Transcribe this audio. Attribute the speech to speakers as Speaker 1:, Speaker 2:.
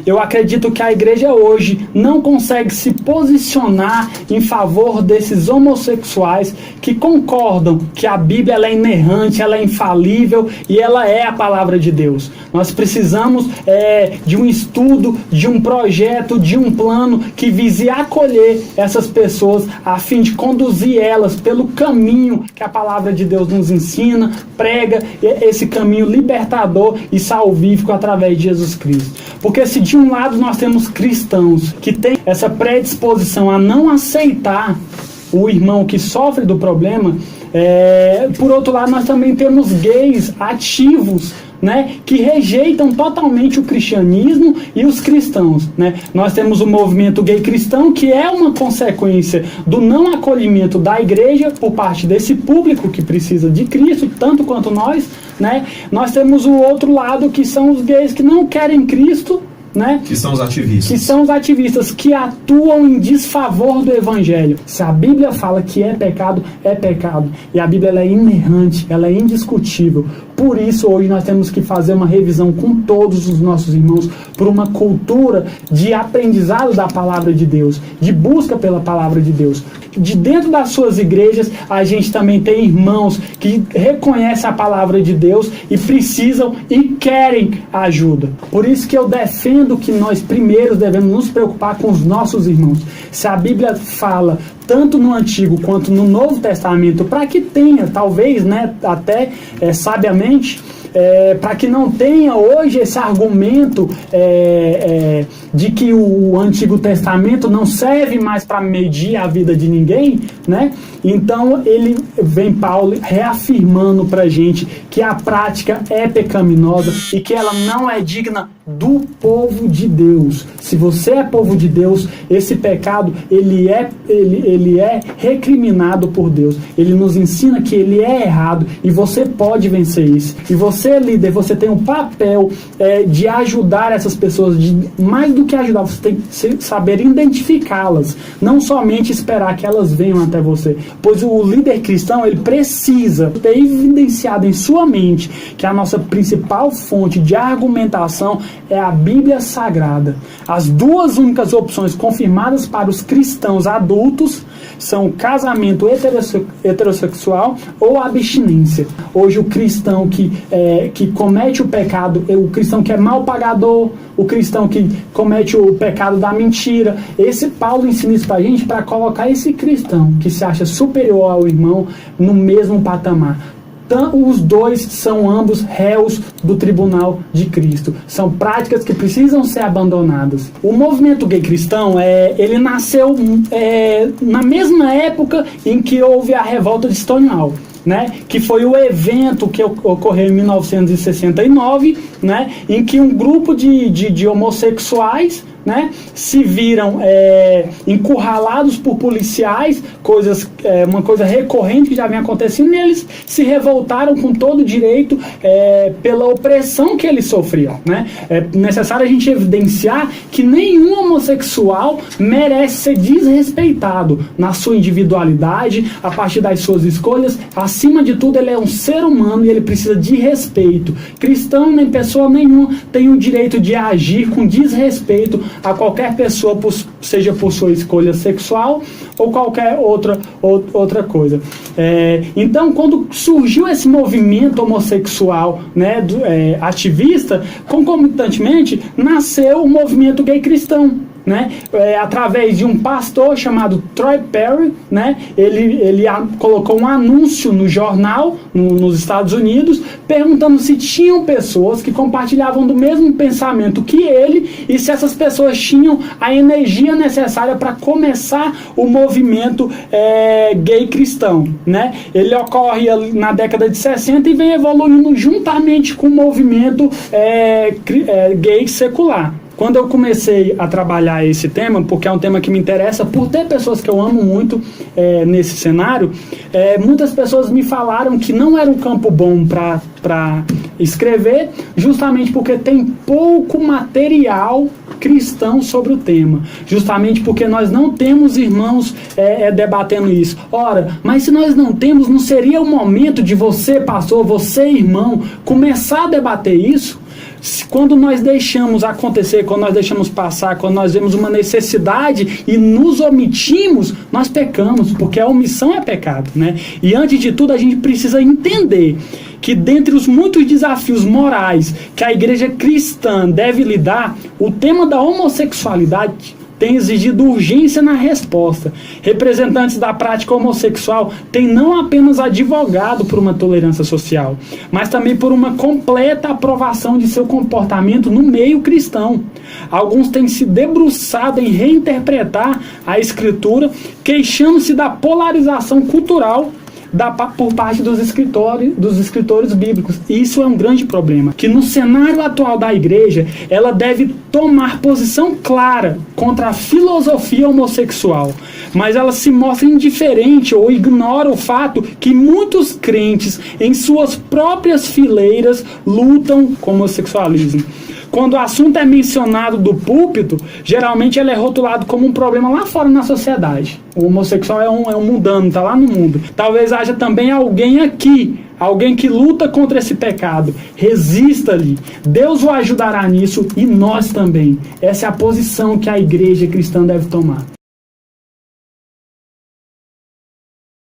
Speaker 1: Eu acredito que a igreja hoje não consegue se posicionar em favor desses homossexuais que concordam que a Bíblia ela é inerrante, ela é infalível e ela é a palavra de Deus. Nós precisamos de um estudo, de um projeto, de um plano que vise acolher essas pessoas a fim de conduzir elas pelo caminho que a palavra de Deus nos ensina, prega esse caminho libertador e salvífico através de Jesus Cristo. Porque se de um lado nós temos cristãos que têm essa predisposição a não aceitar o irmão que sofre do problema, por outro lado nós também temos gays ativos, né, que rejeitam totalmente o cristianismo e os cristãos, né? Nós temos o movimento gay cristão, que é uma consequência do não acolhimento da igreja por parte desse público que precisa de Cristo, tanto quanto nós, né? Nós temos o outro lado, que são os gays que não querem Cristo, né?
Speaker 2: Que são os ativistas.
Speaker 1: Que são os ativistas que atuam em desfavor do evangelho. Se a Bíblia fala que é pecado, é pecado. E a Bíblia ela é inerrante, ela é indiscutível. Por isso, hoje nós temos que fazer uma revisão com todos os nossos irmãos por uma cultura de aprendizado da palavra de Deus, de busca pela palavra de Deus. De dentro das suas igrejas, a gente também tem irmãos que reconhecem a palavra de Deus e precisam e querem ajuda. Por isso que eu defendo que nós primeiro devemos nos preocupar com os nossos irmãos. Se a Bíblia fala tanto no Antigo quanto no Novo Testamento, para que tenha, talvez, né, até sabiamente, para que não tenha hoje esse argumento de que o Antigo Testamento não serve mais para medir a vida de ninguém, né? Então vem Paulo reafirmando para a gente que a prática é pecaminosa e que ela não é digna do povo de Deus. Se você é povo de Deus, esse pecado ele é recriminado por Deus. Ele nos ensina que ele é errado e você pode vencer isso. E você, líder, você tem um papel de ajudar essas pessoas, mais do que ajudar, você tem que saber identificá-las, não somente esperar que elas venham até você. Pois o líder cristão, ele precisa ter evidenciado em sua mente que a nossa principal fonte de argumentação é a Bíblia Sagrada. As duas únicas opções confirmadas para os cristãos adultos são o casamento heterossexual ou a abstinência. Hoje o cristão que comete o pecado, o cristão que é mal pagador, o cristão que comete o pecado da mentira, Paulo ensina isso pra gente para colocar esse cristão que se acha superior ao irmão no mesmo patamar. Os dois são ambos réus do tribunal de Cristo. São práticas que precisam ser abandonadas. O movimento gay cristão, ele nasceu na mesma época em que houve a revolta de Stonewall, né? Que foi o evento que ocorreu em 1969, né? Em que um grupo de homossexuais, né, se viram encurralados por policiais, uma coisa recorrente que já vem acontecendo, e eles se revoltaram com todo o direito pela opressão que eles sofriam, né? É necessário a gente evidenciar que nenhum homossexual merece ser desrespeitado na sua individualidade, a partir das suas escolhas. Acima de tudo, ele é um ser humano e ele precisa de respeito. Cristão nem pessoa nenhuma tem o direito de agir com desrespeito a qualquer pessoa, seja por sua escolha sexual ou qualquer outra coisa. Então, quando surgiu esse movimento homossexual, né, ativista, concomitantemente nasceu o movimento gay cristão, né? Através de um pastor chamado Troy Perry, né? Ele colocou um anúncio no jornal nos Estados Unidos, perguntando se tinham pessoas que compartilhavam do mesmo pensamento que ele e se essas pessoas tinham a energia necessária para começar o movimento gay cristão, né? Ele ocorre na década de 60 e vem evoluindo juntamente com o movimento gay secular. Quando eu comecei a trabalhar esse tema, porque é um tema que me interessa, por ter pessoas que eu amo muito nesse cenário, muitas pessoas me falaram que não era um campo bom para escrever, justamente porque tem pouco material cristão sobre o tema, justamente porque nós não temos irmãos debatendo isso. Ora, mas se nós não temos, não seria o momento de você, pastor, você, irmão, começar a debater isso? Quando nós deixamos acontecer, quando nós deixamos passar, quando nós vemos uma necessidade e nos omitimos, nós pecamos, porque a omissão é pecado, né? E antes de tudo, a gente precisa entender que dentre os muitos desafios morais que a igreja cristã deve lidar, o tema da homossexualidade tem exigido urgência na resposta. Representantes da prática homossexual têm não apenas advogado por uma tolerância social, mas também por uma completa aprovação de seu comportamento no meio cristão. Alguns têm se debruçado em reinterpretar a Escritura, queixando-se da polarização cultural por parte dos escritores bíblicos. E isso é um grande problema, que no cenário atual da igreja, ela deve tomar posição clara contra a filosofia homossexual, mas ela se mostra indiferente ou ignora o fato que muitos crentes em suas próprias fileiras lutam com o homossexualismo. Quando o assunto é mencionado do púlpito, geralmente ele é rotulado como um problema lá fora na sociedade. O homossexual é um mundano, está lá no mundo. Talvez haja também alguém aqui, alguém que luta contra esse pecado. Resista-lhe. Deus o ajudará nisso e nós também. Essa é a posição que a igreja cristã deve tomar.